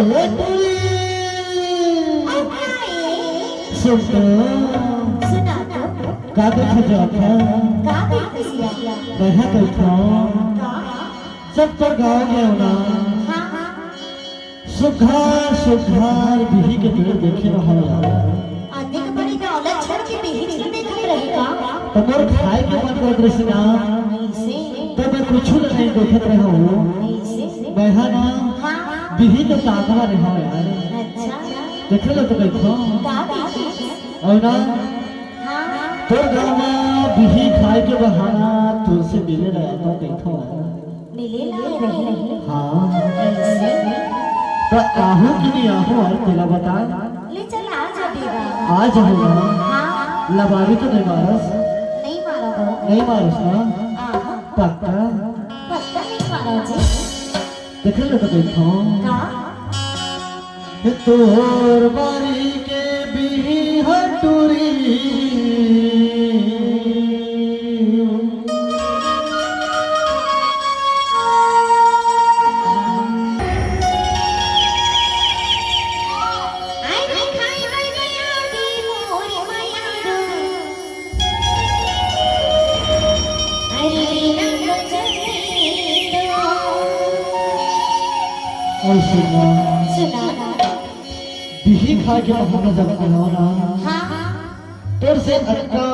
टोली सुनो सुना तो कागज जाता काबे कसिया कहा बैठो सब पर गाँव गया ना हाँ सुखार सुखार बिही के पेड़ देखे रहा यार आने के बड़ी दौलत छोड़ के बेच के देख रहेगा तमोर खाए के मन कर दृश्य ऐसे तो मैं कुछ नहीं देखत रहा हूँ ऐसे मैं है ना हाँ बिही तो ताकवा रहा यार अच्छा देख लो तो बैठो काबे और ना हाँ तो गाँव में बिही खाए के बहाना तुझसे मिले रहा तो बैठो मिले लाए रहे हाँ ऐसे तो आहू कि नहीं आहू और तेरा बता ले चल आ जा देगा आज होगा हाँ लबारी तो नहीं मारस नहीं मारो हो नहीं मारस ना आहा पक्का पक्का नहीं मारो जी देख लो तो देखो का तोर बारी के बिही हटूरी और सुनो सुना बिही खा के बहाना जब बनाओ ना हाँ तोर से अटका